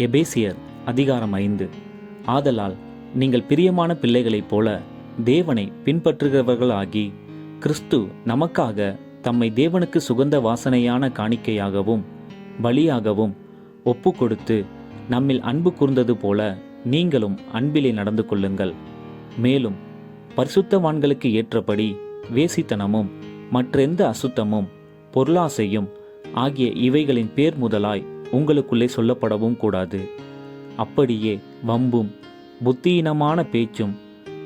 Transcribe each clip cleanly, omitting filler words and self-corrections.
எபேசியர் அதிகாரம் 5. ஆதலால் நீங்கள் பிரியமான பிள்ளைகளைப் போல தேவனை பின்பற்றுகிறவர்களாகி, கிறிஸ்து நமக்காக தம்மை தேவனுக்கு சுகந்த வாசனையான காணிக்கையாகவும் பலியாகவும் ஒப்பு கொடுத்து நம்மில் அன்பு கூர்ந்தது போல நீங்களும் அன்பிலே நடந்து கொள்ளுங்கள். மேலும் பரிசுத்தவான்களுக்கு ஏற்றபடி வேசித்தனமும் மற்றெந்த அசுத்தமும் பொருளாசையும் ஆகிய இவைகளின் பேர் முதலாய் உங்களுக்குள்ளே சொல்லப்படவும் கூடாது. அப்படியே வம்பும் புத்தியீனமான பேச்சும்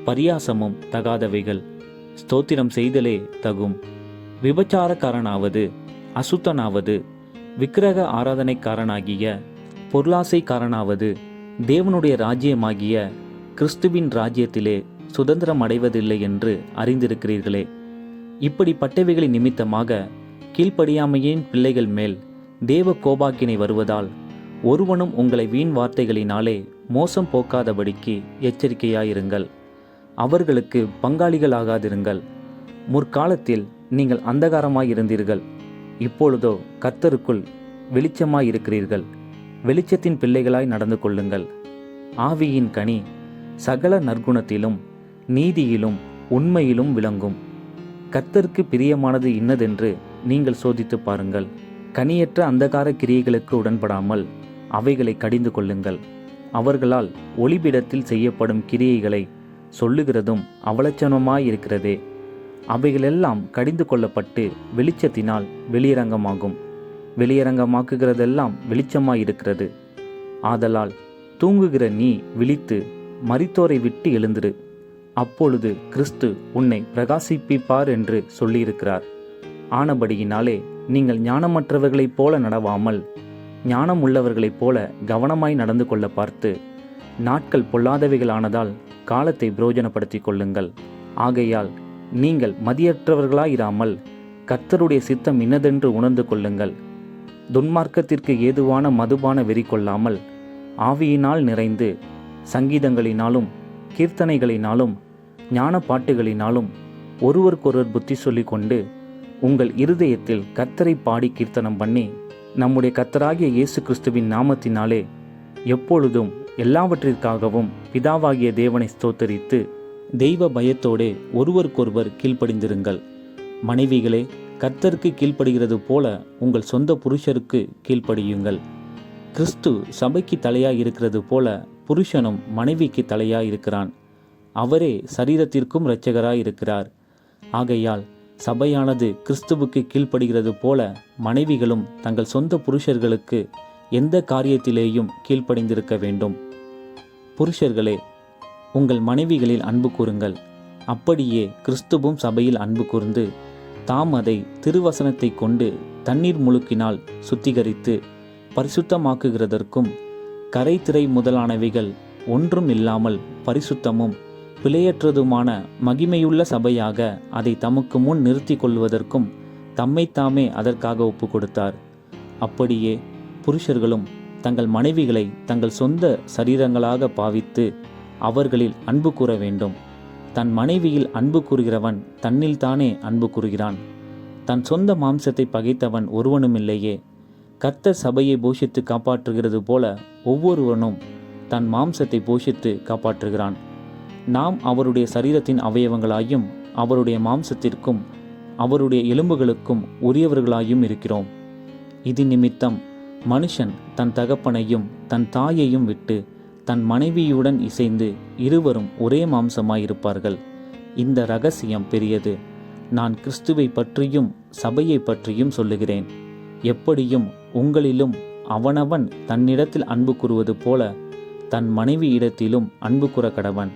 பரியாசமும் தகாதவைகள். ஸ்தோத்திரம் செய்தலே தகும். விபச்சாரக்காரனாவது அசுத்தனாவது விக்கிரக ஆராதனைக்காரனாகிய பொருளாசைக்காரனாவது தேவனுடைய ராஜ்யமாகிய கிறிஸ்துவின் ராஜ்யத்திலே சுதந்திரம் அடைவதில்லை என்று அறிந்திருக்கிறீர்களே. இப்படிப்பட்டவைகளின் நிமித்தமாக கீழ்ப்படியாமையின் பிள்ளைகள் மேல் தேவ கோபாக்கினை வருவதால் ஒருவனும் உங்களை வீண் வார்த்தைகளினாலே மோசம் போக்காதபடிக்கு எச்சரிக்கையாயிருங்கள். அவர்களுக்கு பங்காளிகளாகாதிருங்கள். முற்காலத்தில் நீங்கள் அந்தகாரமாயிருந்தீர்கள், இப்பொழுதோ கர்த்தருக்குள் வெளிச்சமாயிருக்கிறீர்கள். வெளிச்சத்தின் பிள்ளைகளாய் நடந்து கொள்ளுங்கள். ஆவியின் கனி சகல நற்குணத்திலும் நீதியிலும் உண்மையிலும் விளங்கும். கர்த்தருக்கு பிரியமானது இன்னதென்று நீங்கள் சோதித்து பாருங்கள். கனியற்ற அந்தகார கிரியைகளுக்கு உடன்படாமல் அவைகளை கடிந்து கொள்ளுங்கள். அவர்களால் ஒளிபிடத்தில் செய்யப்படும் கிரியைகளை சொல்லுகிறதும் அவலட்சணமாயிருக்கிறதே. அவைகளெல்லாம் கடிந்து கொள்ளப்பட்டு வெளிச்சத்தினால் வெளியரங்கமாகும். வெளியரங்கமாக்குகிறதெல்லாம் வெளிச்சமாயிருக்கிறது. ஆதலால் தூங்குகிற நீ விழித்து மரித்தோரை விட்டு எழுந்திரு. அப்பொழுது கிறிஸ்து உன்னை பிரகாசிப்பிப்பார் என்று சொல்லியிருக்கிறார். ஆனபடியினாலே நீங்கள் ஞானமற்றவர்களைப் போல நடவாமல் ஞானம் உள்ளவர்களைப் போல கவனமாய் நடந்து கொள்ள பார்த்து, நாட்கள் பொல்லாதவைகளானதால் காலத்தை பிரயோஜனப்படுத்தி கொள்ளுங்கள். ஆகையால் நீங்கள் மதியற்றவர்களாயிராமல் கர்த்தருடைய சித்தம் இன்னதென்று உணர்ந்து கொள்ளுங்கள். துன்மார்க்கத்திற்கு ஏதுவான மதுபான வெறி கொள்ளாமல் ஆவியினால் நிறைந்து சங்கீதங்களினாலும் கீர்த்தனைகளினாலும் ஞான பாட்டுகளினாலும் ஒருவருக்கொருவர் புத்தி சொல்லி கொண்டு உங்கள் இருதயத்தில் கர்த்தரை பாடி கீர்த்தனம் பண்ணி, நம்முடைய கர்த்தராகிய இயேசு கிறிஸ்துவின் நாமத்தினாலே எப்பொழுதும் எல்லாவற்றிற்காகவும் பிதாவாகிய தேவனை ஸ்தோத்தரித்து தெய்வ பயத்தோடே ஒருவருக்கொருவர் கீழ்ப்படிந்திருங்கள். மனைவிகளே, கர்த்தருக்கு கீழ்ப்படுகிறது போல உங்கள் சொந்த புருஷருக்கு கீழ்ப்படியுங்கள். கிறிஸ்து சபைக்கு தலையாய் இருக்கிறது போல புருஷனும் மனைவிக்கு தலையாய் இருக்கிறான். அவரே சரீரத்திற்கும் இரட்சகராய் இருக்கிறார். ஆகையால் சபையானது கிறிஸ்துவுக்கு கீழ்ப்படுகிறது போல மனைவிகளும் தங்கள் சொந்த புருஷர்களுக்கு எந்த காரியத்திலேயும் கீழ்ப்படிந்திருக்க வேண்டும். புருஷர்களே, உங்கள் மனைவிகளில் அன்பு கூறுங்கள். அப்படியே கிறிஸ்துவும் சபையில் அன்பு கூர்ந்து தாம் அதை திருவசனத்தை கொண்டு தண்ணீர் முழுக்கினால் சுத்திகரித்து பரிசுத்தமாக்குகிறதற்கும் கரைதிரை முதலானவைகள் ஒன்றும் இல்லாமல் பரிசுத்தமும் பிழையற்றதுமான மகிமையுள்ள சபையாக அதை தமக்கு முன் நிறுத்தி கொள்வதற்கும் தம்மைத்தாமே அதற்காக ஒப்பு கொடுத்தார். அப்படியே புருஷர்களும் தங்கள் மனைவிகளை தங்கள் சொந்த சரீரங்களாக பாவித்து அவர்களில் அன்பு கூற வேண்டும். தன் மனைவியில் அன்பு கூறுகிறவன் தன்னில்தானே அன்பு கூறுகிறான். தன் சொந்த மாம்சத்தை பகைத்தவன் ஒருவனுமில்லையே. கர்த்தர் சபையை போஷித்து காப்பாற்றுகிறது போல ஒவ்வொருவனும் தன் மாம்சத்தை போஷித்து காப்பாற்றுகிறான். நாம் அவருடைய சரீரத்தின் அவயவங்களாயும் அவருடைய மாம்சத்திற்கும் அவருடைய எலும்புகளுக்கும் உரியவர்களாயும் இருக்கிறோம். இது நிமித்தம் மனுஷன் தன் தகப்பனையும் தன் தாயையும் விட்டு தன் மனைவியுடன் இசைந்து இருவரும் ஒரே மாம்சமாயிருப்பார்கள். இந்த இரகசியம் பெரியது. நான் கிறிஸ்துவை பற்றியும் சபையை பற்றியும் சொல்லுகிறேன். எப்படியும் உங்களிலும் அவனவன் தன்னிடத்தில் அன்பு கூறுவது போல தன் மனைவி இடத்திலும் அன்பு கூற கடவன்.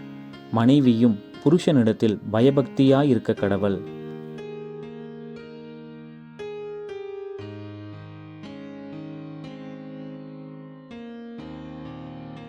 மனைவியும் புருஷனிடத்தில் பயபக்தியாயிருக்க கடவள்.